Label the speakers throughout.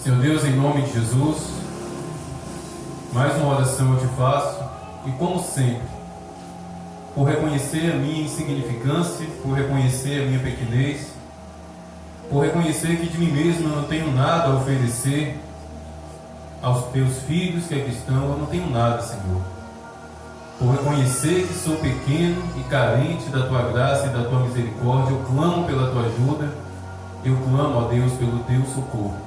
Speaker 1: Senhor Deus, em nome de Jesus, mais uma oração eu te faço, e como sempre, por reconhecer a minha insignificância, por reconhecer a minha pequenez, por reconhecer que de mim mesmo eu não tenho nada a oferecer aos teus filhos que aqui estão, eu não tenho nada, Senhor. Por reconhecer que sou pequeno e carente da tua graça e da tua misericórdia, eu clamo pela tua ajuda, eu clamo, ó Deus, pelo teu socorro.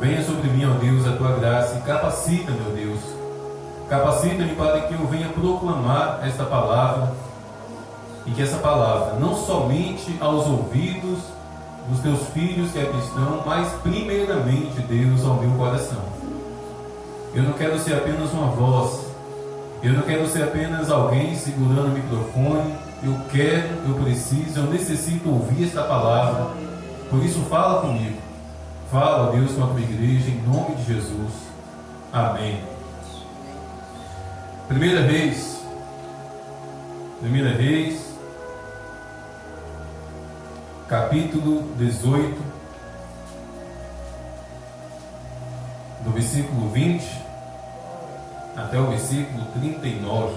Speaker 1: Venha sobre mim, ó Deus, a tua graça e capacita-me, ó Deus. Capacita-me para que eu venha proclamar esta palavra e que essa palavra, não somente aos ouvidos dos teus filhos que aqui estão, mas primeiramente, Deus, ao meu coração. Eu não quero ser apenas uma voz, eu não quero ser apenas alguém segurando o microfone. Eu preciso, eu necessito ouvir esta palavra. Por isso, fala comigo. Fala, ó Deus, com a tua igreja, em nome de Jesus. Amém. Primeira Reis, capítulo 18, do versículo 20 até o versículo 39.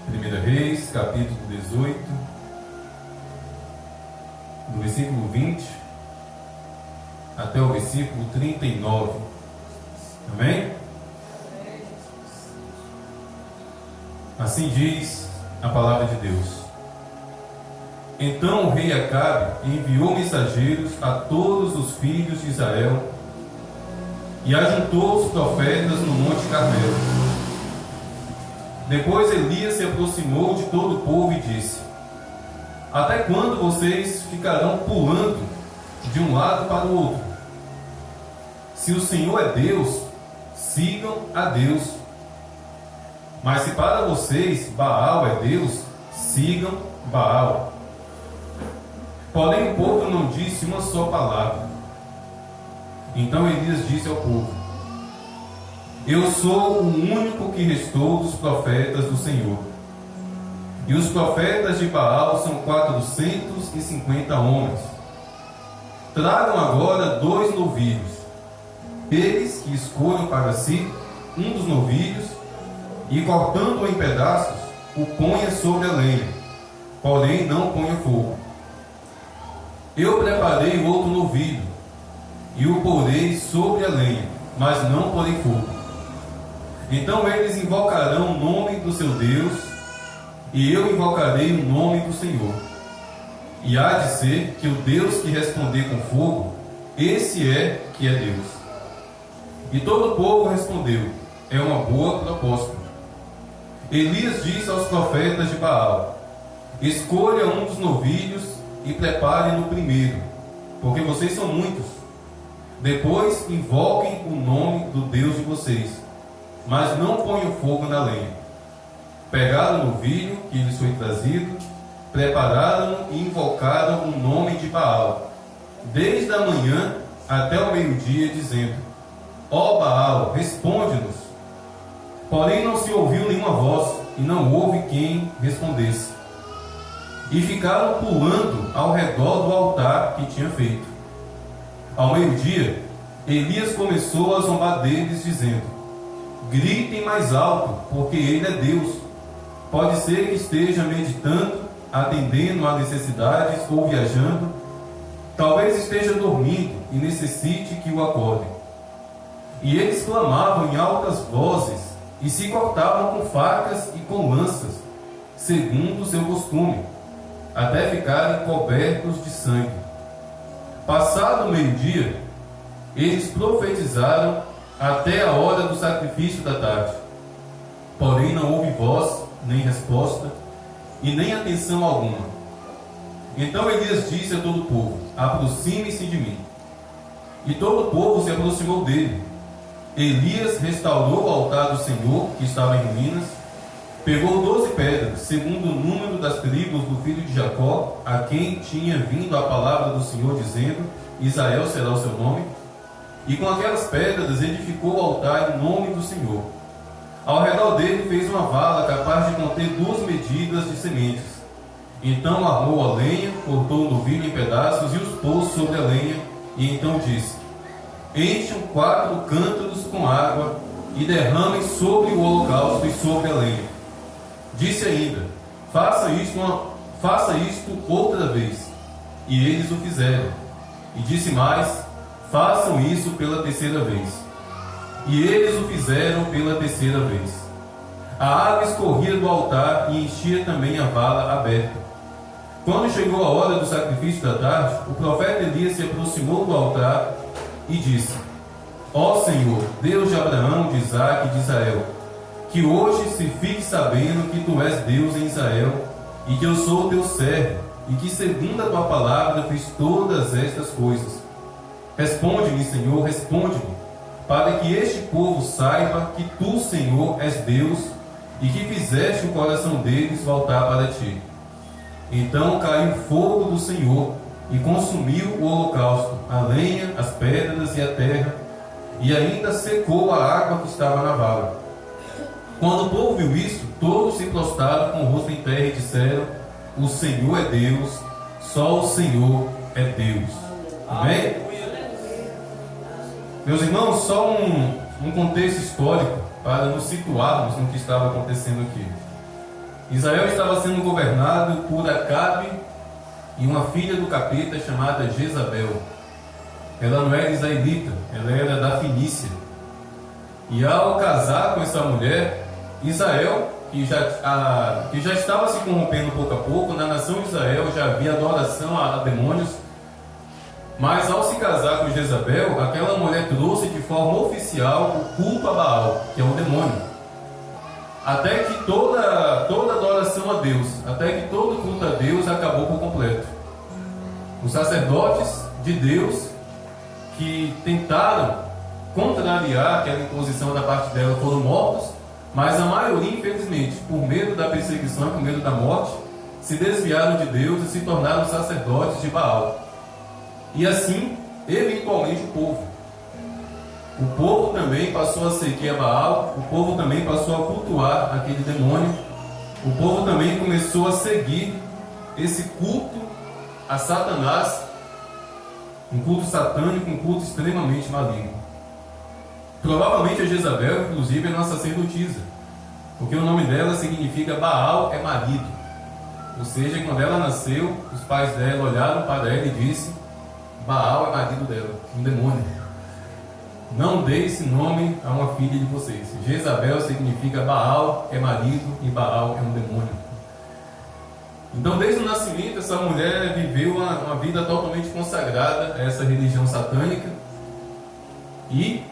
Speaker 1: Primeira Reis, capítulo 18, do versículo 20 até o versículo 39. Amém? Assim diz a palavra de Deus. Então o rei Acabe enviou mensageiros a todos os filhos de Israel e ajuntou os profetas no Monte Carmelo. Depois Elias se aproximou de todo o povo e disse: até quando vocês ficarão pulando de um lado para o outro? Se o Senhor é Deus, sigam a Deus. Mas se para vocês Baal é Deus, sigam Baal. Porém o povo não disse uma só palavra. Então Elias disse ao povo: eu sou o único que restou dos profetas do Senhor. E os profetas de Baal são 450 homens. Tragam agora 2 novilhos. Eles que escolham para si um dos novilhos e, cortando-o em pedaços, o ponha sobre a lenha, porém não ponha fogo. Eu preparei o outro novilho e o porei sobre a lenha, mas não porei fogo. Então eles invocarão o nome do seu Deus, e eu invocarei o nome do Senhor. E há de ser que o Deus que responder com fogo, esse é que é Deus. E todo o povo respondeu: é uma boa proposta. Elias disse aos profetas de Baal: escolha um dos novilhos e prepare no primeiro, porque vocês são muitos. Depois invoquem o nome do Deus de vocês, mas não ponham fogo na lenha. Pegaram o novilho que lhes foi trazido, prepararam e invocaram o nome de Baal, desde a manhã até o meio-dia, dizendo: ó Baal, responde-nos. Porém não se ouviu nenhuma voz, e não houve quem respondesse. E ficaram pulando ao redor do altar que tinha feito. Ao meio-dia, Elias começou a zombar deles, dizendo: gritem mais alto, porque ele é Deus. Pode ser que esteja meditando, atendendo a necessidades ou viajando. Talvez esteja dormindo e necessite que o acordem. E eles clamavam em altas vozes e se cortavam com facas e com lanças, segundo o seu costume, até ficarem cobertos de sangue. Passado o meio-dia, eles profetizaram até a hora do sacrifício da tarde. Porém não houve voz, nem resposta, e nem atenção alguma. Então Elias disse a todo o povo: aproxime-se de mim. E todo o povo se aproximou dele. Elias restaurou o altar do Senhor, que estava em ruínas, pegou 12 pedras, segundo o número das tribos do filho de Jacó, a quem tinha vindo a palavra do Senhor, dizendo: Israel será o seu nome, e com aquelas pedras edificou o altar em nome do Senhor. Ao redor dele fez uma vala capaz de conter 2 medidas de sementes. Então armou a lenha, cortou o novilho em pedaços e os pôs sobre a lenha, E então disse: encham 4 cântaros com água e derramem sobre o holocausto e sobre a lenha. Disse ainda: faça isto outra vez. E eles o fizeram. E disse mais: façam isso pela 3ª vez. E eles o fizeram pela 3ª vez. A água escorria do altar e enchia também a vala aberta. Quando chegou a hora do sacrifício da tarde, o profeta Elias se aproximou do altar e disse: ó Senhor, Deus de Abraão, de Isaque e de Israel, que hoje se fique sabendo que tu és Deus em Israel e que eu sou teu servo e que segundo a tua palavra fiz todas estas coisas. Responde-me, Senhor, responde-me, para que este povo saiba que tu, Senhor, és Deus e que fizeste o coração deles voltar para ti. Então caiu fogo do Senhor e consumiu o holocausto, a lenha, as pedras e a terra, e ainda secou a água que estava na vala. Quando o povo viu isso, todos se prostraram com o rosto em terra e disseram: o Senhor é Deus, só o Senhor é Deus. Amém? Meus irmãos, só um contexto histórico para nos situarmos no que estava acontecendo aqui. Israel estava sendo governado por Acabe e uma filha do capeta chamada Jezabel. Ela não era israelita, ela era da Fenícia. E ao casar com essa mulher, Israel, que já estava se corrompendo pouco a pouco, na nação de Israel já havia adoração a demônios, mas ao se casar com Jezabel, aquela mulher trouxe de forma oficial o culto a Baal, que é um demônio. Até que toda adoração a Deus, até que todo culto a Deus acabou por completo. Os sacerdotes de Deus que tentaram contrariar aquela imposição da parte dela foram mortos, mas a maioria, infelizmente, por medo da perseguição, por medo da morte, se desviaram de Deus e se tornaram sacerdotes de Baal. E assim, eventualmente, o povo também passou a seguir a Baal, o povo também passou a cultuar aquele demônio, o povo também começou a seguir esse culto a Satanás, um culto satânico, um culto extremamente maligno. Provavelmente a Jezabel, inclusive, é uma sacerdotisa, porque o nome dela significa Baal é marido. Ou seja, quando ela nasceu, os pais dela olharam para ela e disseram: Baal é marido dela, um demônio. Não dê esse nome a uma filha de vocês. Jezabel significa Baal é marido e Baal é um demônio. Então, desde o nascimento, essa mulher viveu uma vida totalmente consagrada a essa religião satânica. E,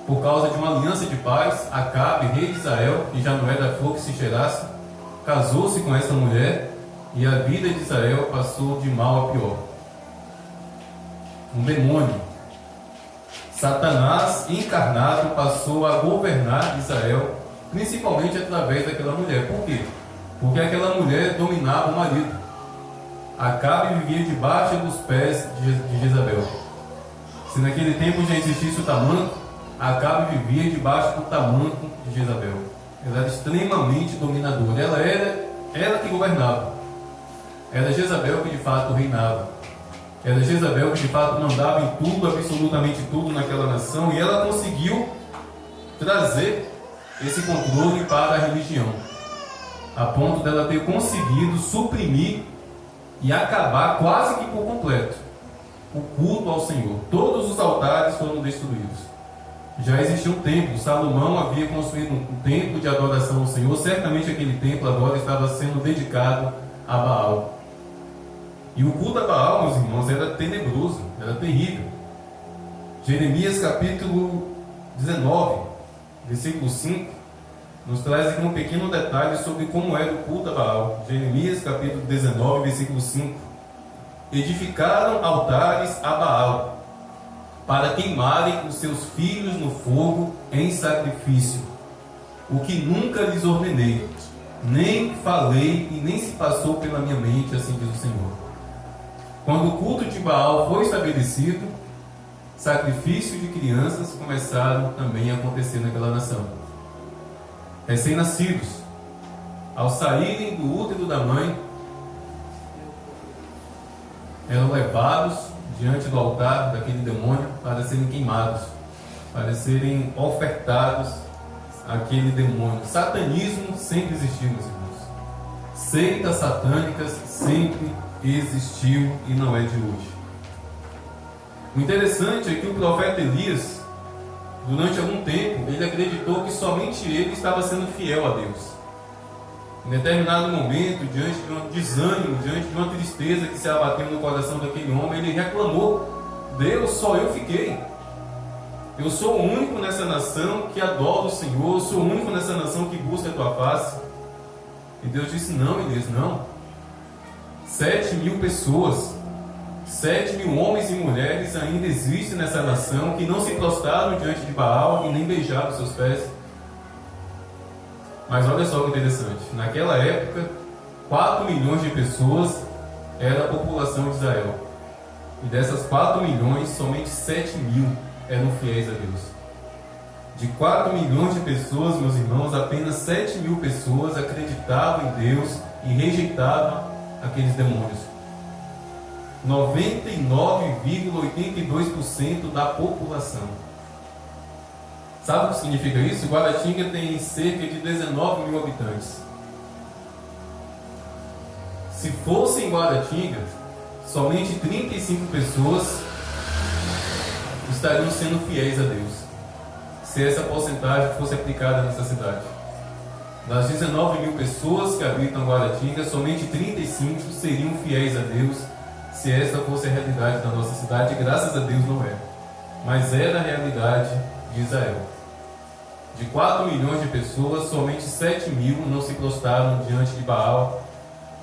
Speaker 1: por causa de uma aliança de paz, Acabe, rei de Israel, que já não era flor que se cheirasse, casou-se com essa mulher e a vida de Israel passou de mal a pior. Um demônio, Satanás encarnado, passou a governar Israel, principalmente através daquela mulher. Por quê? Porque aquela mulher dominava o marido. Acabe vivia debaixo dos pés de Jezabel. Se naquele tempo já existisse o tamanco, Acabe vivia debaixo do tamanco de Jezabel. Ela era extremamente dominadora. Ela era ela que governava. Era Jezabel que de fato reinava. Era Jezabel que de fato mandava em tudo, absolutamente tudo naquela nação. E ela conseguiu trazer esse controle para a religião, a ponto dela ter conseguido suprimir e acabar quase que por completo o culto ao Senhor. Todos os altares foram destruídos. Já existia um templo. Salomão havia construído um templo de adoração ao Senhor. Certamente aquele templo agora estava sendo dedicado a Baal. E o culto a Baal, meus irmãos, era tenebroso, era terrível. Jeremias capítulo 19, versículo 5, nos traz aqui um pequeno detalhe sobre como era o culto a Baal. Jeremias capítulo 19, versículo 5. Edificaram altares a Baal, para queimarem os seus filhos no fogo em sacrifício, o que nunca lhes ordenei, nem falei e nem se passou pela minha mente, assim diz o Senhor. Quando o culto de Baal foi estabelecido, sacrifícios de crianças começaram também a acontecer naquela nação. Recém-nascidos, ao saírem do útero da mãe, eram levados diante do altar daquele demônio para serem queimados, para serem ofertados àquele demônio. Satanismo sempre existiu, meus irmãos. Seitas satânicas sempre existiu e não é de hoje. O interessante é que o profeta Elias, durante algum tempo, ele acreditou que somente ele estava sendo fiel a Deus. Em determinado momento, diante de um desânimo, diante de uma tristeza que se abateu no coração daquele homem, ele reclamou: Deus, só eu fiquei. Eu sou o único nessa nação que adora o Senhor, eu sou o único nessa nação que busca a tua face. E Deus disse: não, Elias, não. 7.000 pessoas, 7.000 homens e mulheres ainda existem nessa nação que não se prostraram diante de Baal e nem beijaram seus pés. Mas olha só que interessante, naquela época 4 milhões de pessoas era a população de Israel, e dessas 4 milhões somente 7.000 eram fiéis a Deus. De 4 milhões de pessoas, meus irmãos, apenas 7.000 pessoas acreditavam em Deus e rejeitavam aqueles demônios. 99,82% da população. Sabe o que significa isso? Guaratinga tem cerca de 19.000 habitantes. Se fosse em Guaratinga, somente 35 pessoas estariam sendo fiéis a Deus, se essa porcentagem fosse aplicada nessa cidade. Das 19.000 pessoas que habitam Guaratinga, somente 35 seriam fiéis a Deus, se esta fosse a realidade da nossa cidade. Graças a Deus não é, mas era a realidade de Israel. De 4 milhões de pessoas, somente 7.000 não se prostraram diante de Baal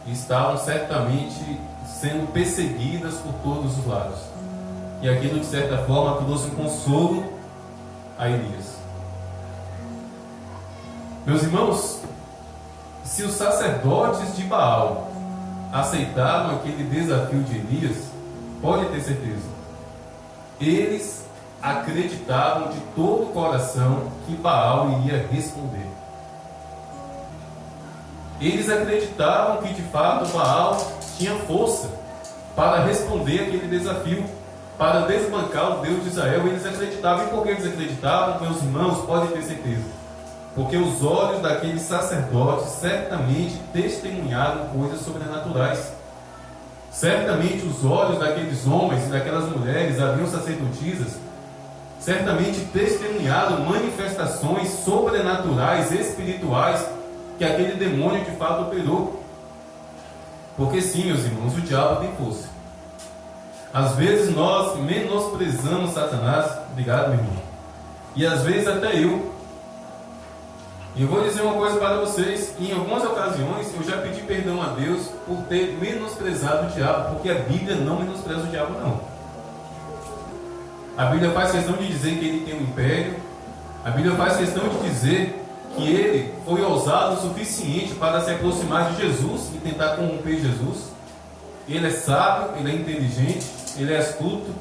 Speaker 1: e estavam certamente sendo perseguidas por todos os lados. E aquilo, de certa forma, trouxe um consolo a Elias. Meus irmãos, se os sacerdotes de Baal aceitaram aquele desafio de Elias, pode ter certeza, eles acreditavam de todo o coração que Baal iria responder. Eles acreditavam que de fato Baal tinha força para responder aquele desafio, para desbancar o Deus de Israel. Eles acreditavam. E por que eles acreditavam, meus irmãos? Podem ter certeza, porque os olhos daqueles sacerdotes certamente testemunharam coisas sobrenaturais. Certamente os olhos daqueles homens e daquelas mulheres, haviam sacerdotisas, certamente testemunharam manifestações sobrenaturais, espirituais, que aquele demônio de fato operou. Porque sim, meus irmãos, o diabo tem força. Às vezes nós menosprezamos Satanás. Obrigado, meu irmão. E às vezes até eu. E eu vou dizer uma coisa para vocês: em algumas ocasiões eu já pedi perdão a Deus por ter menosprezado o diabo, porque a Bíblia não menospreza o diabo, não. A Bíblia faz questão de dizer que ele tem um império. A Bíblia faz questão de dizer que ele foi ousado o suficiente para se aproximar de Jesus e tentar corromper Jesus. Ele é sábio, ele é inteligente, ele é astuto.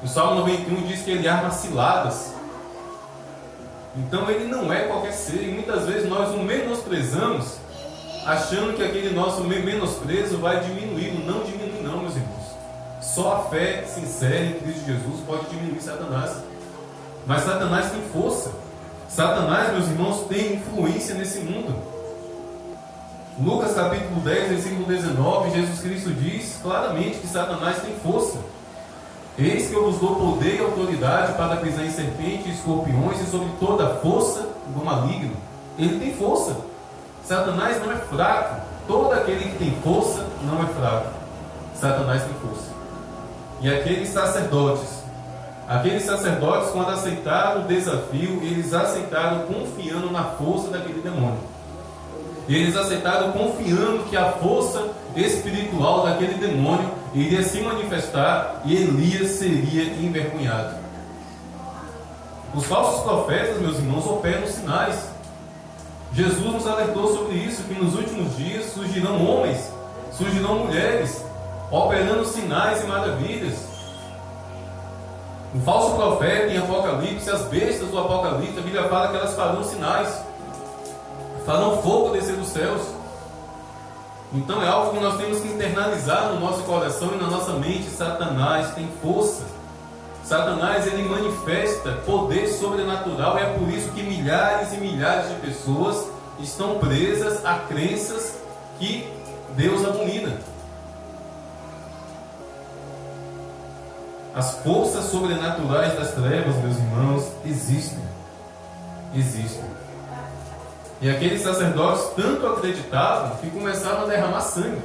Speaker 1: O Salmo 91 diz que ele arma ciladas. Então ele não é qualquer ser, e muitas vezes nós o menosprezamos, achando que aquele nosso menosprezo vai diminuí-lo. Não diminui não, meus irmãos. Só a fé sincera em Cristo Jesus pode diminuir Satanás. Mas Satanás tem força. Satanás, meus irmãos, tem influência nesse mundo. Lucas capítulo 10, versículo 19, Jesus Cristo diz claramente que Satanás tem força. Eis que eu vos dou poder e autoridade para pisar em serpentes, escorpiões e sobre toda a força do maligno. Ele tem força. Satanás não é fraco. Todo aquele que tem força não é fraco. Satanás tem força. E aqueles sacerdotes, quando aceitaram o desafio, eles aceitaram confiando na força daquele demônio. Eles aceitaram confiando que a força espiritual daquele demônio iria se manifestar e Elias seria envergonhado. Os falsos profetas, meus irmãos, operam sinais. Jesus nos alertou sobre isso, que nos últimos dias surgirão homens, surgirão mulheres, operando sinais e maravilhas. Um falso profeta em Apocalipse, as bestas do Apocalipse, a Bíblia fala que elas farão sinais, farão fogo descer dos céus. Então é algo que nós temos que internalizar no nosso coração e na nossa mente. Satanás tem força. Satanás, ele manifesta poder sobrenatural, e é por isso que milhares e milhares de pessoas estão presas a crenças que Deus abomina. As forças sobrenaturais das trevas, meus irmãos, existem. E aqueles sacerdotes tanto acreditavam que começaram a derramar sangue.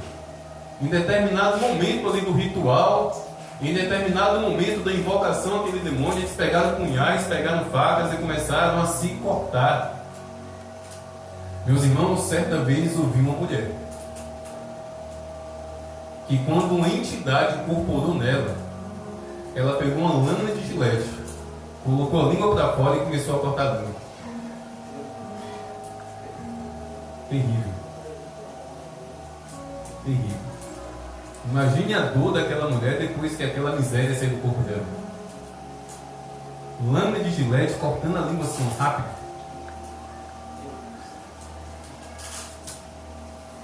Speaker 1: Em determinado momento ali do ritual, em determinado momento da invocação àquele demônio, eles pegaram punhais, pegaram facas e começaram a se cortar. Meus irmãos, certa vez ouvi uma mulher que, quando uma entidade incorporou nela, ela pegou uma lâmina de gilete, colocou a língua para fora e começou a cortar a língua. Terrível. Imagine a dor daquela mulher depois que aquela miséria saiu do corpo dela. Lâmina de gilete cortando a língua assim, rápido.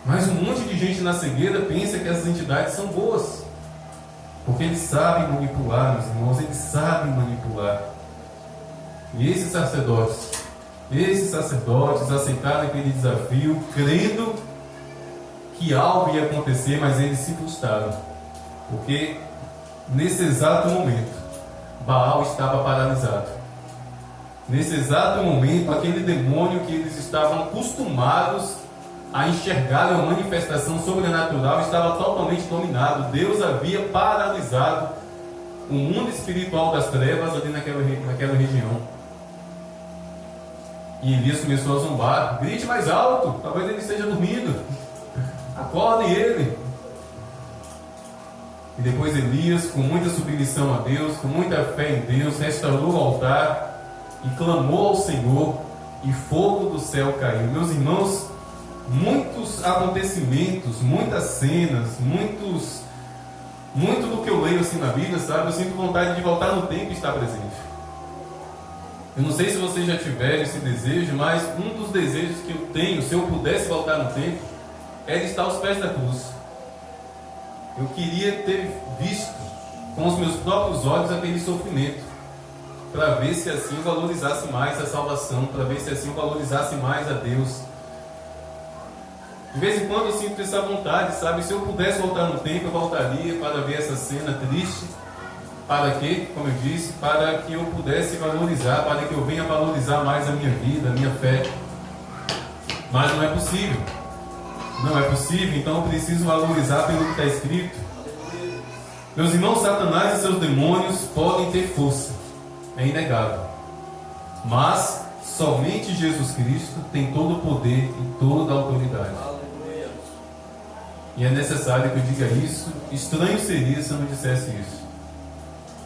Speaker 1: Mas um monte de gente na cegueira pensa que essas entidades são boas, porque eles sabem manipular, meus irmãos, eles sabem manipular. E esses sacerdotes aceitaram aquele desafio, crendo que algo ia acontecer, mas eles se frustraram, porque nesse exato momento Baal estava paralisado. Nesse exato momento, aquele demônio que eles estavam acostumados a enxergar uma manifestação sobrenatural estava totalmente dominado. Deus havia paralisado o mundo espiritual das trevas ali naquela região. E Elias começou a zombar: grite mais alto, talvez ele esteja dormindo, acordem ele. E depois Elias, com muita submissão a Deus, com muita fé em Deus, restaurou o altar e clamou ao Senhor, e fogo do céu caiu. Meus irmãos, muitos acontecimentos, muitas cenas, muito do que eu leio assim na Bíblia, sabe? Eu sinto vontade de voltar no tempo e estar presente. Eu não sei se vocês já tiveram esse desejo, mas um dos desejos que eu tenho, se eu pudesse voltar no tempo, é de estar aos pés da cruz. Eu queria ter visto com os meus próprios olhos aquele sofrimento, para ver se assim eu valorizasse mais a salvação, para ver se assim eu valorizasse mais a Deus. De vez em quando eu sinto essa vontade, sabe? Se eu pudesse voltar no tempo, eu voltaria para ver essa cena triste. Para quê? Como eu disse, para que eu pudesse valorizar, para que eu venha valorizar mais a minha vida, a minha fé. Mas não é possível. Não é possível, então eu preciso valorizar pelo que está escrito. Meus irmãos, Satanás e seus demônios podem ter força, é inegável. Mas somente Jesus Cristo tem todo o poder e toda a autoridade. E é necessário que eu diga isso. Estranho seria se eu não dissesse isso.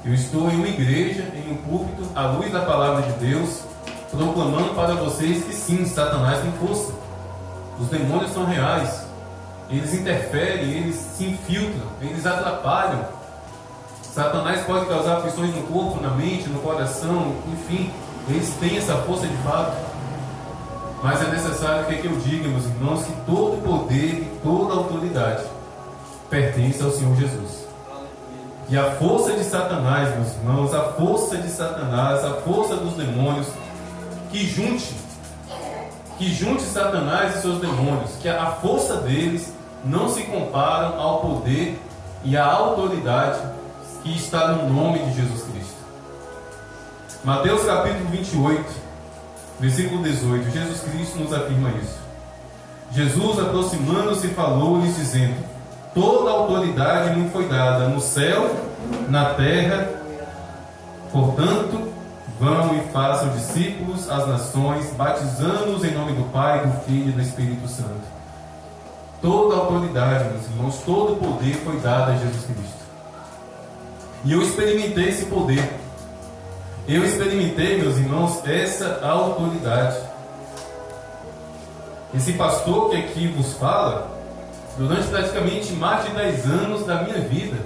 Speaker 1: Eu estou em uma igreja, em um púlpito, à luz da palavra de Deus, proclamando para vocês que sim, Satanás tem força. Os demônios são reais. Eles interferem, eles se infiltram, eles atrapalham. Satanás pode causar aflições no corpo, na mente, no coração, enfim, eles têm essa força de fato. Mas é necessário que eu diga, meus irmãos, que todo poder e toda autoridade pertence ao Senhor Jesus. E a força de Satanás, meus irmãos, a força de Satanás, a força dos demônios, que junte Satanás e seus demônios, que a força deles não se comparam ao poder e à autoridade que está no nome de Jesus Cristo. Mateus capítulo 28, versículo 18, Jesus Cristo nos afirma isso. Jesus, aproximando-se, falou-lhes, dizendo: toda a autoridade me foi dada no céu, na terra. Portanto, vão e façam discípulos às nações, batizando-os em nome do Pai, do Filho e do Espírito Santo. Toda a autoridade, meus irmãos, todo o poder foi dado a Jesus Cristo. E eu experimentei esse poder. Eu experimentei, meus irmãos, essa autoridade. Esse pastor que aqui vos fala, durante praticamente mais de 10 anos da minha vida,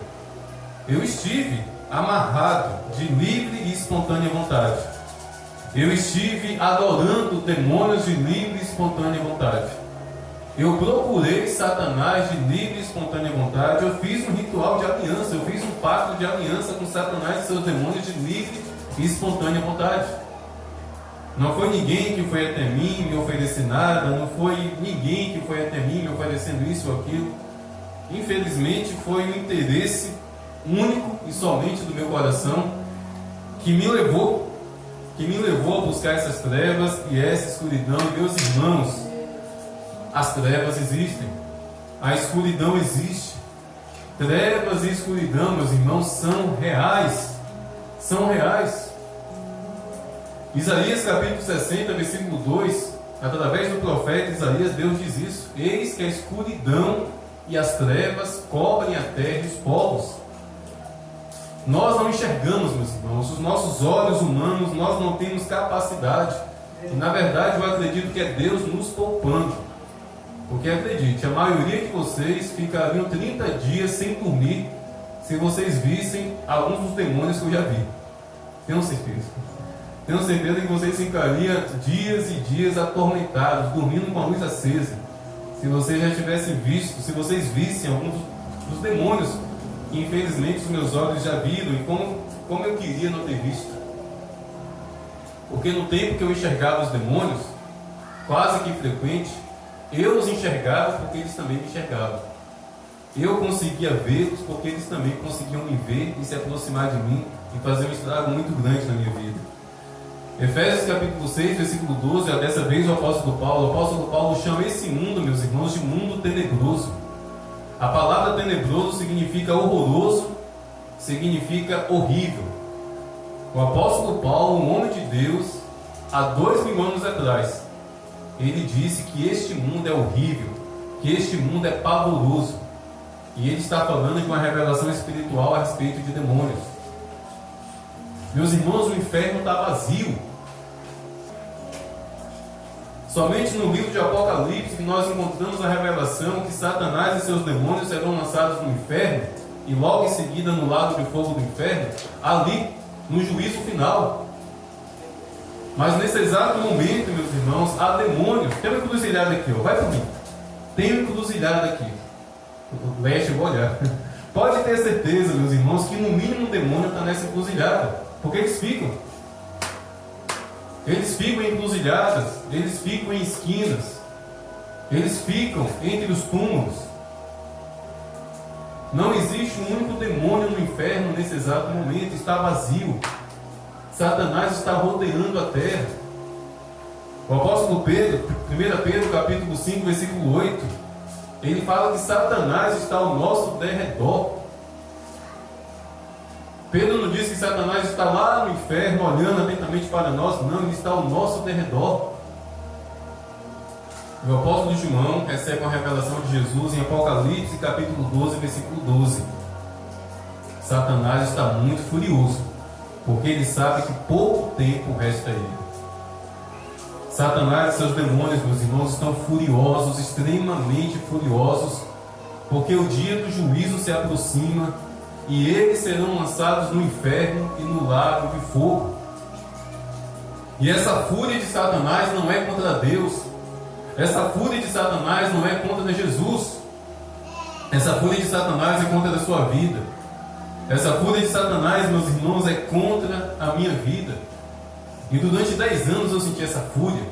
Speaker 1: eu estive amarrado de livre e espontânea vontade. Eu estive adorando demônios de livre e espontânea vontade. Eu procurei Satanás de livre e espontânea vontade. Eu fiz um ritual de aliança. Eu fiz um pacto de aliança com Satanás e seus demônios de livre e espontânea vontade. Não foi ninguém que foi até mim me oferecer nada. Não foi ninguém que foi até mim me oferecendo isso ou aquilo. Infelizmente foi o interesse único e somente do meu coração que me levou a buscar essas trevas e essa escuridão. E meus irmãos, as trevas existem, a escuridão existe. Trevas e escuridão, meus irmãos, são reais. São reais. Isaías capítulo 60, versículo 2, através do profeta Isaías, Deus diz isso: eis que a escuridão e as trevas cobrem a terra e os povos. Nós não enxergamos, meus irmãos, os nossos olhos humanos, nós não temos capacidade. E, na verdade, eu acredito que é Deus nos poupando. Porque acredite, a maioria de vocês ficariam 30 dias sem dormir se vocês vissem alguns dos demônios que eu já vi. Tenho certeza. Tenho certeza que vocês ficariam dias e dias atormentados, dormindo com a luz acesa. Se vocês já tivessem visto, se vocês vissem alguns dos demônios que infelizmente os meus olhos já viram, e como eu queria não ter visto. Porque no tempo que eu enxergava os demônios, quase que frequente, eu os enxergava porque eles também me enxergavam. Eu conseguia vê-los porque eles também conseguiam me ver e se aproximar de mim e fazer um estrago muito grande na minha vida. Efésios capítulo 6, versículo 12, dessa vez o apóstolo Paulo chama esse mundo, meus irmãos, de mundo tenebroso. A palavra tenebroso significa horroroso, significa horrível. O apóstolo Paulo, um homem de Deus, há 2000 anos atrás, ele disse que este mundo é horrível, que este mundo é pavoroso. E ele está falando de uma revelação espiritual a respeito de demônios. Meus irmãos, o inferno está vazio. Somente no livro de Apocalipse que nós encontramos a revelação que Satanás e seus demônios serão lançados no inferno, e logo em seguida no lago de fogo do inferno, ali, no juízo final. Mas nesse exato momento, meus irmãos, há demônios. Tem uma encruzilhada aqui, ó. Vai por mim. Tem uma encruzilhada aqui. O leste, eu vou olhar. Pode ter certeza, meus irmãos, que no mínimo um demônio está nessa encruzilhada. Porque eles ficam. Eles ficam em encruzilhadas. Eles ficam em esquinas. Eles ficam entre os túmulos. Não existe um único demônio no inferno nesse exato momento. Está vazio. Satanás está rodeando a terra. O apóstolo Pedro, 1 Pedro capítulo 5, versículo 8, ele fala que Satanás está ao nosso derredor. Pedro não diz que Satanás está lá no inferno olhando atentamente para nós. Não, ele está ao nosso derredor. O apóstolo João recebe uma revelação de Jesus em Apocalipse capítulo 12, versículo 12. Satanás está muito furioso, porque ele sabe que pouco tempo resta a ele. Satanás e seus demônios, meus irmãos, estão furiosos, extremamente furiosos, porque o dia do juízo se aproxima e eles serão lançados no inferno e no lago de fogo. E essa fúria de Satanás não é contra Deus, essa fúria de Satanás não é contra Jesus, essa fúria de Satanás é contra a sua vida. Essa fúria de Satanás, meus irmãos, é contra a minha vida. E durante 10 anos eu senti essa fúria.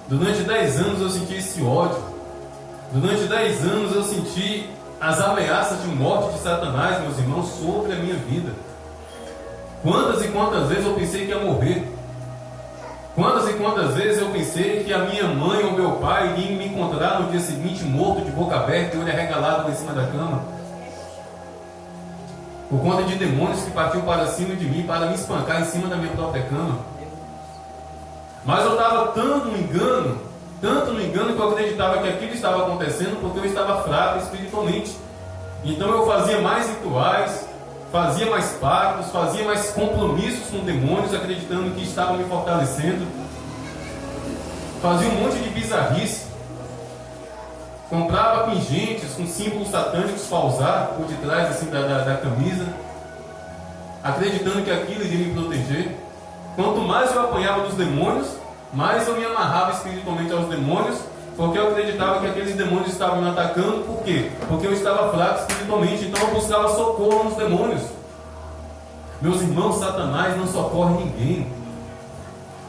Speaker 1: Durante 10 anos eu senti esse ódio. Durante 10 anos eu senti as ameaças de morte de Satanás, meus irmãos, sobre a minha vida. Quantas e quantas vezes eu pensei que ia morrer. Quantas e quantas vezes eu pensei que a minha mãe ou meu pai iriam me encontrar no dia seguinte morto, de boca aberta e olho arregalado em cima da cama. Por conta de demônios que partiam para cima de mim para me espancar em cima da minha própria cama. Mas eu estava tanto no engano que eu acreditava que aquilo estava acontecendo porque eu estava fraco espiritualmente. Então eu fazia mais rituais, fazia mais pactos, fazia mais compromissos com demônios, acreditando que estavam me fortalecendo. Fazia um monte de bizarrice. Comprava pingentes com símbolos satânicos para usar por detrás assim, da camisa, acreditando que aquilo iria me proteger. Quanto mais eu apanhava dos demônios, mais eu me amarrava espiritualmente aos demônios Porque eu acreditava que aqueles demônios estavam me atacando. Por quê? Porque eu estava fraco espiritualmente. Então eu buscava socorro nos demônios. Meus irmãos, Satanás não socorre ninguém.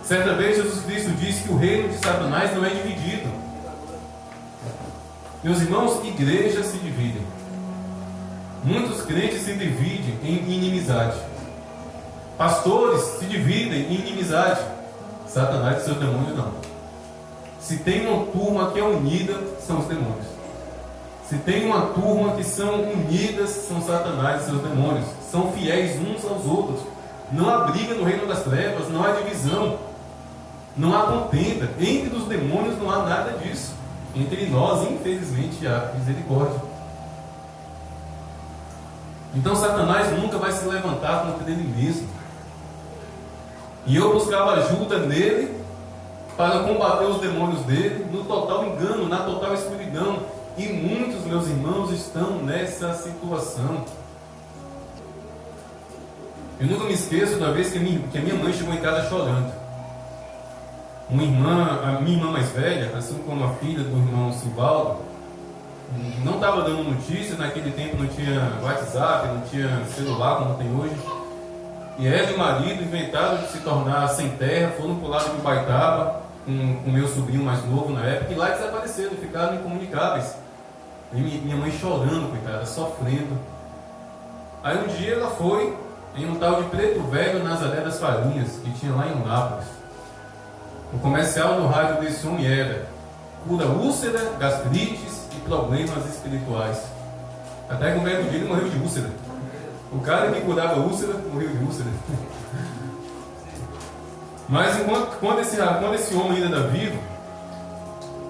Speaker 1: Certa vez Jesus Cristo disse que o reino de Satanás não é dividido. Meus irmãos, igrejas se dividem. Muitos crentes se dividem em inimizade. Pastores se dividem em inimizade. Satanás e seus demônios não. Se tem uma turma que é unida, são os demônios. Se tem uma turma que são unidas, são Satanás e seus demônios. São fiéis uns aos outros. Não há briga no reino das trevas, não há divisão, não há contenda. Entre os demônios não há nada disso. Entre nós, infelizmente, há misericórdia. Então Satanás nunca vai se levantar contra ele mesmo. E eu buscava ajuda nele para combater os demônios dele, no total engano, na total escuridão. E muitos, meus irmãos, estão nessa situação. Eu nunca me esqueço da vez que a minha mãe chegou em casa chorando. A minha irmã mais velha, assim como a filha do irmão Silvaldo, não estava dando notícias. Naquele tempo não tinha WhatsApp, não tinha celular como tem hoje. E ela e o marido inventaram de se tornar sem terra, foram para o lado de Baitaba, com o meu sobrinho mais novo na época, e lá desapareceram, ficaram incomunicáveis. E minha mãe chorando, coitada, sofrendo. Aí um dia ela foi em um tal de Preto Velho, Nazaré das Farinhas, que tinha lá em Nápoles. O comercial no rádio desse homem era: cura úlcera, gastrites e problemas espirituais. Até que o médico dele morreu de úlcera. O cara que curava úlcera morreu de úlcera. Mas quando esse homem ainda era vivo,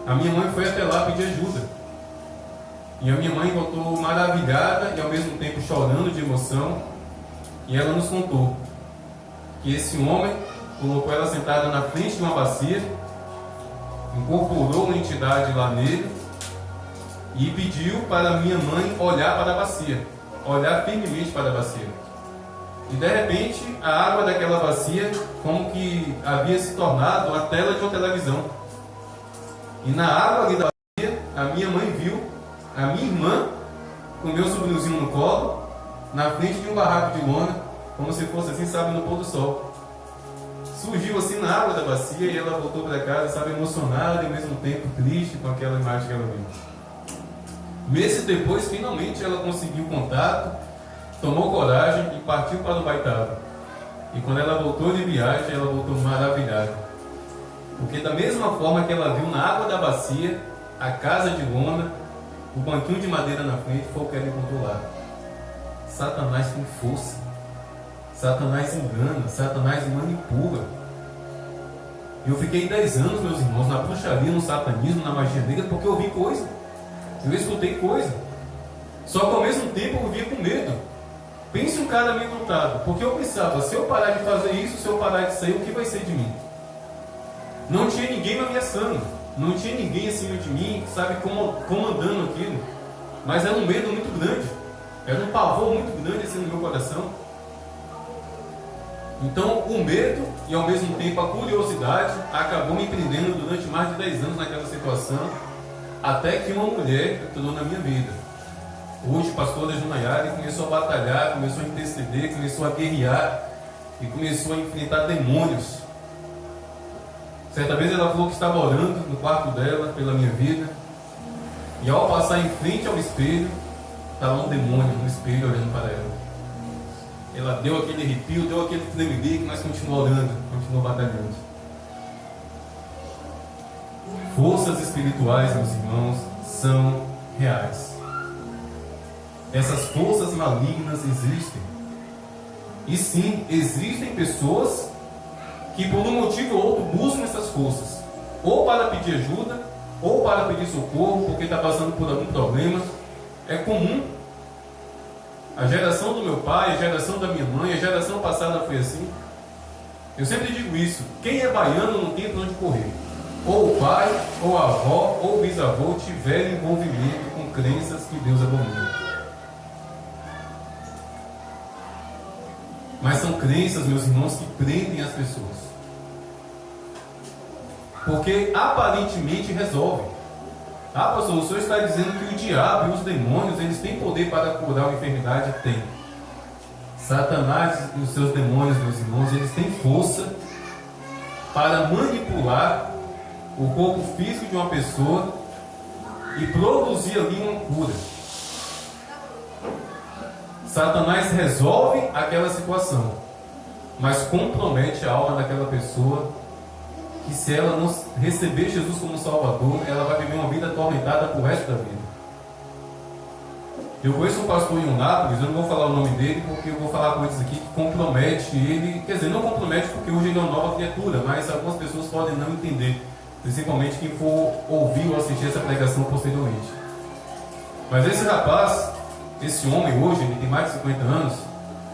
Speaker 1: a minha mãe foi até lá pedir ajuda. E a minha mãe voltou maravilhada e ao mesmo tempo chorando de emoção. E ela nos contou que esse homem colocou ela sentada na frente de uma bacia, incorporou uma entidade lá nele e pediu para a minha mãe olhar para a bacia, olhar firmemente para a bacia. E de repente a água daquela bacia como que havia se tornado a tela de uma televisão. E na água ali da bacia a minha mãe viu a minha irmã com o meu sobrinhozinho no colo, na frente de um barraco de lona, como se fosse assim, sabe, no pôr do sol. Surgiu assim na água da bacia e ela voltou para casa, sabe, emocionada e ao mesmo tempo triste com aquela imagem que ela viu. Meses depois, finalmente ela conseguiu contato, tomou coragem e partiu para o Baitaba. E quando ela voltou de viagem, ela voltou maravilhada. Porque da mesma forma que ela viu na água da bacia, a casa de lona, o banquinho de madeira na frente, foi o que ela encontrou lá. Satanás tem força. Satanás engana, Satanás manipula. Eu fiquei 10 anos, meus irmãos, na bruxaria, no satanismo, na magia negra, porque eu vi coisa. Eu escutei coisa. Só que ao mesmo tempo eu via com medo. Pense um cara meio lutado, porque eu pensava, se eu parar de fazer isso, se eu parar de sair, o que vai ser de mim? Não tinha ninguém me ameaçando, não tinha ninguém acima de mim, sabe, comandando aquilo. Mas era um medo muito grande, era um pavor muito grande assim no meu coração. Então o medo e ao mesmo tempo a curiosidade acabou me prendendo durante mais de 10 anos naquela situação, até que uma mulher entrou na minha vida. Hoje, pastora Junayara, começou a batalhar, começou a interceder, começou a guerrear e começou a enfrentar demônios. Certa vez ela falou que estava orando no quarto dela pela minha vida, e ao passar em frente ao espelho, estava um demônio no espelho olhando para ela. Ela deu aquele arrepio, deu aquele tremelique, mas continuou orando, continuou batalhando. Forças espirituais, meus irmãos, são reais. Essas forças malignas existem. E sim, existem pessoas que por um motivo ou outro buscam essas forças, ou para pedir ajuda, ou para pedir socorro, porque está passando por algum problema. É comum. A geração do meu pai, a geração da minha mãe, a geração passada foi assim. Eu sempre digo isso: quem é baiano não tem para onde correr. Ou o pai, ou a avó, ou o bisavô tiveram envolvimento com crenças que Deus abomina. Mas são crenças, meus irmãos, que prendem as pessoas. Porque aparentemente resolvem. Ah, pastor, o senhor está dizendo que o diabo e os demônios, eles têm poder para curar a enfermidade? Tem. Satanás e os seus demônios, meus irmãos, eles têm força para manipular o corpo físico de uma pessoa e produzir ali uma cura. Satanás resolve aquela situação, mas compromete a alma daquela pessoa, que se ela não receber Jesus como Salvador, ela vai viver uma vida atormentada por resto da vida. Eu conheço um pastor em Unápolis, eu não vou falar o nome dele, porque eu vou falar coisas aqui que compromete ele, quer dizer, não compromete porque hoje ele é uma nova criatura, mas algumas pessoas podem não entender, principalmente quem for ouvir ou assistir essa pregação posteriormente. Mas esse rapaz, esse homem hoje, ele tem mais de 50 anos,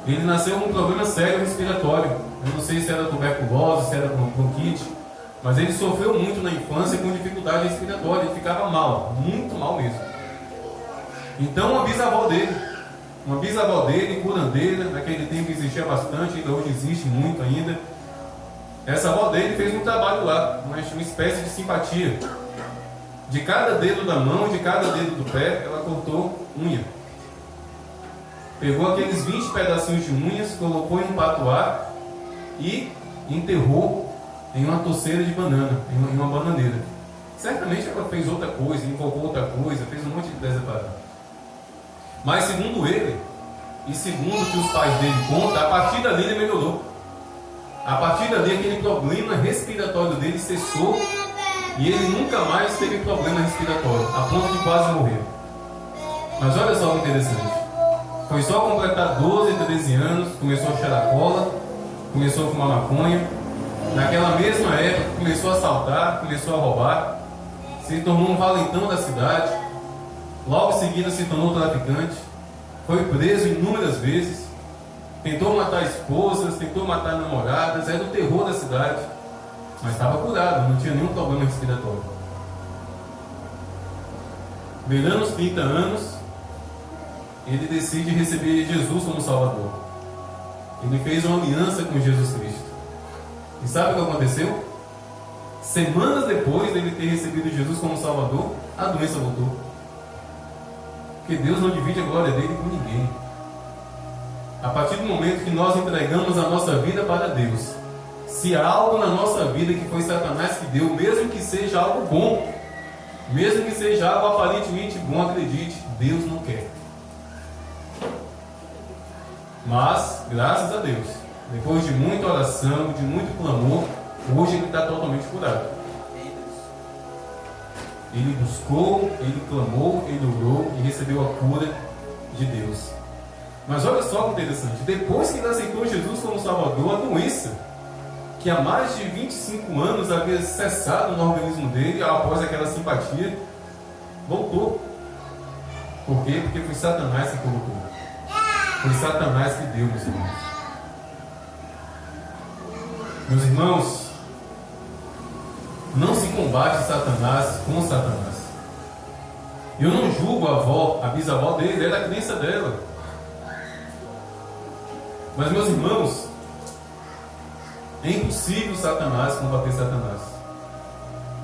Speaker 1: ele nasceu com um problema sério respiratório. Eu não sei se era tuberculose, se era bronquite, mas ele sofreu muito na infância com dificuldade respiratória, ele ficava mal, muito mal mesmo. Então uma bisavó dele, curandeira, naquele tempo existia bastante, ainda hoje existe muito ainda. Essa avó dele fez um trabalho lá, uma espécie de simpatia. De cada dedo da mão, de cada dedo do pé, ela cortou unha. Pegou aqueles 20 pedacinhos de unhas, colocou em um patuá e enterrou em uma toceira de banana, em uma bananeira. Certamente ela fez outra coisa, invocou outra coisa, fez um monte de coisa para ela. Mas segundo ele, e segundo o que os pais dele contam, a partir dali ele melhorou. A partir dali aquele problema respiratório dele cessou e ele nunca mais teve problema respiratório, a ponto de quase morrer. Mas olha só o interessante. Foi só completar 12, 13 anos, começou a cheirar cola, começou a fumar maconha. Naquela mesma época começou a assaltar, começou a roubar, se tornou um valentão da cidade. Logo em seguida se tornou traficante, foi preso inúmeras vezes, tentou matar esposas, tentou matar namoradas, era o terror da cidade, mas estava curado, não tinha nenhum problema respiratório. Beirando os 30 anos, ele decide receber Jesus como Salvador. Ele fez uma aliança com Jesus Cristo. E sabe o que aconteceu? Semanas depois dele ter recebido Jesus como Salvador, a doença voltou. Porque Deus não divide a glória dele com ninguém. A partir do momento que nós entregamos a nossa vida para Deus, se há algo na nossa vida que foi Satanás que deu, mesmo que seja algo bom, mesmo que seja algo aparentemente bom, acredite, Deus não quer. Mas, graças a Deus, depois de muita oração, de muito clamor, hoje ele está totalmente curado. Ele buscou, ele clamou, ele orou e recebeu a cura de Deus. Mas olha só que interessante, depois que ele aceitou Jesus como Salvador, a doença, que há mais de 25 anos havia cessado no organismo dele, após aquela simpatia, voltou. Por quê? Porque foi Satanás que colocou. Foi Satanás que deu, meus irmãos. Meus irmãos, não se combate Satanás com Satanás. Eu não julgo a avó, a bisavó dele, era a crença dela. Mas, meus irmãos, é impossível Satanás combater Satanás.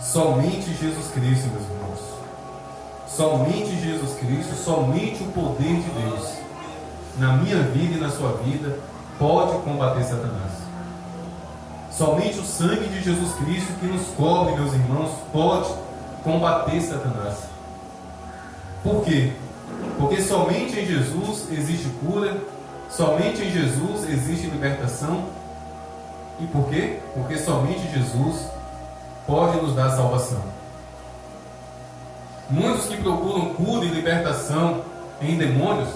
Speaker 1: Somente Jesus Cristo, meus irmãos. Somente Jesus Cristo, somente o poder de Deus, na minha vida e na sua vida, pode combater Satanás. Somente o sangue de Jesus Cristo que nos cobre, meus irmãos, pode combater Satanás. Por quê? Porque somente em Jesus existe cura, somente em Jesus existe libertação. E por quê? Porque somente Jesus pode nos dar salvação. Muitos que procuram cura e libertação em demônios,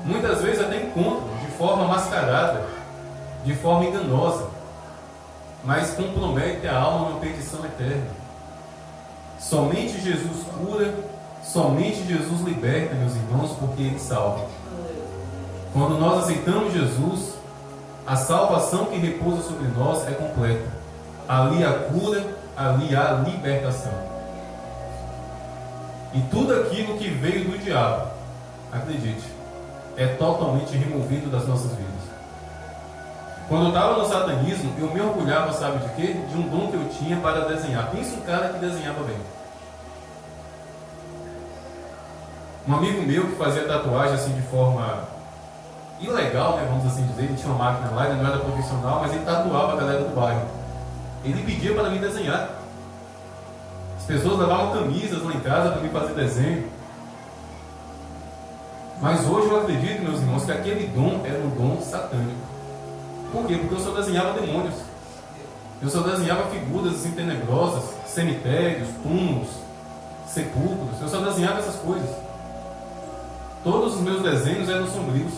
Speaker 1: muitas vezes até encontram de forma mascarada, de forma enganosa, mas compromete a alma numa perdição eterna. Somente Jesus cura, somente Jesus liberta, meus irmãos, porque Ele salva. Quando nós aceitamos Jesus, a salvação que repousa sobre nós é completa. Ali há cura, ali há libertação. E tudo aquilo que veio do diabo, acredite, é totalmente removido das nossas vidas. Quando eu estava no satanismo, eu me orgulhava, sabe de quê? De um dom que eu tinha para desenhar. Pensa um cara que desenhava bem. Um amigo meu que fazia tatuagem assim de forma ilegal, né, vamos assim dizer, ele tinha uma máquina lá, ele não era profissional, mas ele tatuava a galera do bairro. Ele pedia para mim desenhar. As pessoas levavam camisas lá em casa para mim fazer desenho. Mas hoje eu acredito, meus irmãos, que aquele dom era um dom satânico. Por quê? Porque eu só desenhava demônios. Eu só desenhava figuras assim tenebrosas, cemitérios, túmulos, sepulcros. Eu só desenhava essas coisas. Todos os meus desenhos eram sombrios.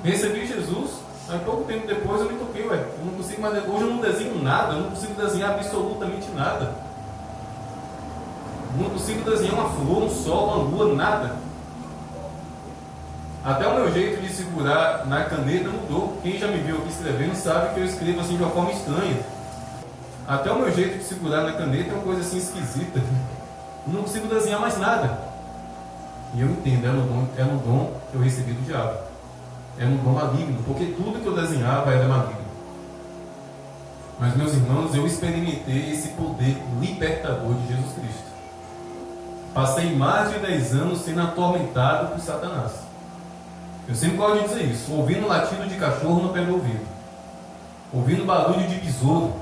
Speaker 1: Recebi Jesus, aí pouco tempo depois eu me toquei, eu não consigo mais, hoje eu não desenho nada, eu não consigo desenhar absolutamente nada. Eu não consigo desenhar uma flor, um sol, uma lua, nada. Até o meu jeito de segurar na caneta mudou. Quem já me viu aqui escrevendo sabe que eu escrevo assim de uma forma estranha. Até o meu jeito de segurar na caneta é uma coisa assim esquisita. Eu não consigo desenhar mais nada. E eu entendo, é um dom que eu recebi do diabo. É um dom maligno, porque tudo que eu desenhava era maligno. Mas, meus irmãos, eu experimentei esse poder libertador de Jesus Cristo. Passei mais de 10 anos sendo atormentado por Satanás. Eu sempre gosto de dizer isso, ouvindo latido de cachorro no pé do ouvido, ouvindo barulho de besouro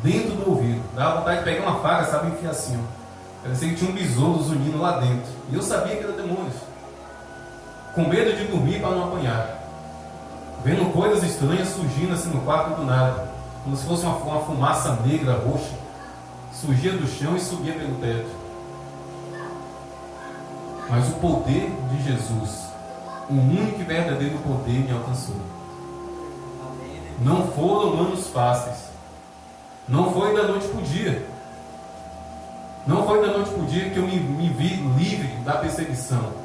Speaker 1: dentro do ouvido. Dava vontade de pegar uma faca, sabe, e enfiar assim, ó. Parecia que tinha um besouro zunindo lá dentro. E eu sabia que era demônios. Com medo de dormir para não apanhar. Vendo coisas estranhas surgindo assim no quarto do nada. Como se fosse uma fumaça negra, roxa. Surgia do chão e subia pelo teto. Mas o poder de Jesus, o único e verdadeiro poder, me alcançou. Não foram anos fáceis. Não foi da noite para o dia. Não foi da noite para o dia que eu me vi livre da perseguição.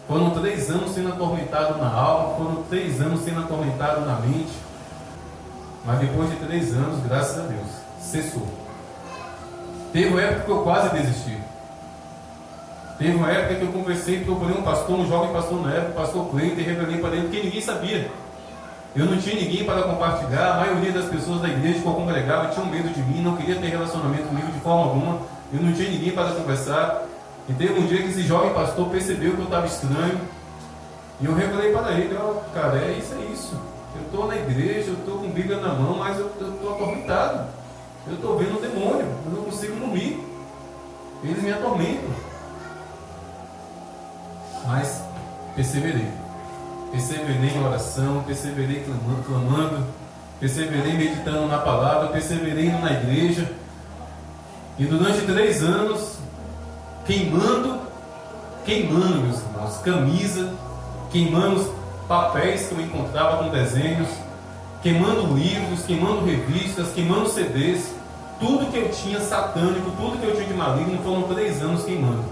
Speaker 1: Foram 3 anos sendo atormentado na alma, foram 3 anos sendo atormentado na mente. Mas depois de 3 anos, graças a Deus, cessou. Teve uma época que eu quase desisti. Teve uma época que eu conversei, procurei um pastor, um jovem pastor na época, o pastor Cleiton, e revelei para ele, porque ninguém sabia. Eu não tinha ninguém para compartilhar, a maioria das pessoas da igreja que eu congregava tinham medo de mim, não queria ter relacionamento comigo de forma alguma. Eu não tinha ninguém para conversar. E teve um dia que esse jovem pastor percebeu que eu estava estranho. E eu revelei para ele, cara, é isso. Eu estou na igreja, eu estou com Bíblia na mão, mas eu estou atormentado. Eu estou vendo um demônio, eu não consigo dormir. Eles me atormentam. Mas perseverei. Perseverei em oração, perseverei clamando, perseverei meditando na palavra, perseverei indo na igreja. E durante 3 anos, queimando, meus irmãos, camisa, queimando papéis que eu encontrava com desenhos, queimando livros, queimando revistas, queimando CDs, tudo que eu tinha satânico, tudo que eu tinha de maligno, foram 3 anos queimando.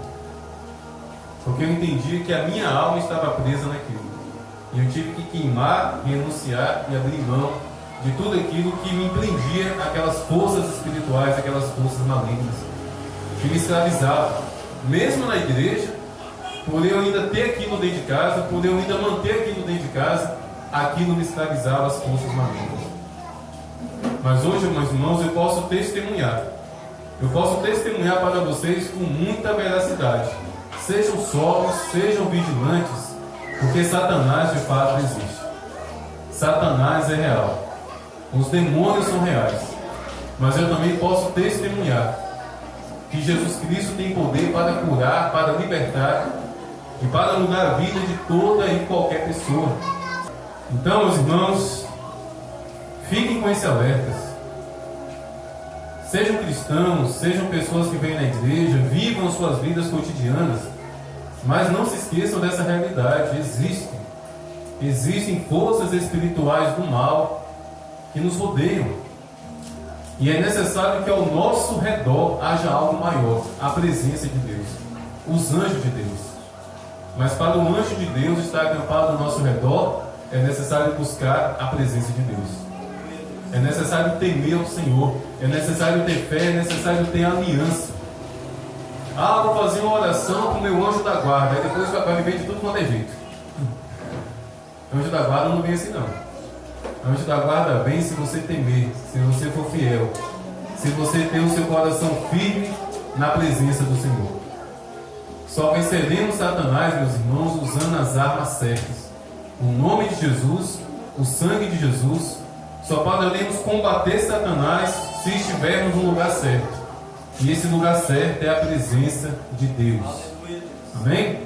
Speaker 1: Porque eu entendi que a minha alma estava presa naquilo. E eu tive que queimar, renunciar e abrir mão de tudo aquilo que me prendia aquelas forças espirituais, aquelas forças malignas que me escravizavam. Mesmo na igreja, por eu ainda ter aquilo dentro de casa, por eu ainda manter aquilo dentro de casa, aquilo me escravizava as forças malignas. Mas hoje, meus irmãos, eu posso testemunhar. Eu posso testemunhar para vocês com muita veracidade. Sejam sóbrios, sejam vigilantes, porque Satanás de fato existe. Satanás é real. Os demônios são reais. Mas eu também posso testemunhar que Jesus Cristo tem poder para curar, para libertar e para mudar a vida de toda e qualquer pessoa. Então, meus irmãos, fiquem com esse alerta. Sejam cristãos, sejam pessoas que vêm na igreja, vivam suas vidas cotidianas, mas não se esqueçam dessa realidade. Existem forças espirituais do mal que nos rodeiam. E é necessário que ao nosso redor haja algo maior, a presença de Deus, os anjos de Deus. Mas para o anjo de Deus estar acampado ao nosso redor, é necessário buscar a presença de Deus. É necessário temer ao Senhor, é necessário ter fé, é necessário ter aliança. Vou fazer uma oração para o meu anjo da guarda, aí depois vai me ver de tudo quanto é jeito. Anjo da guarda não vem assim não. Anjo da guarda vem se você temer, se você for fiel, se você ter o seu coração firme na presença do Senhor. Só venceremos Satanás, meus irmãos, usando as armas certas. O nome de Jesus, o sangue de Jesus. Só poderemos combater Satanás se estivermos no lugar certo. E esse lugar certo é a presença de Deus. Amém?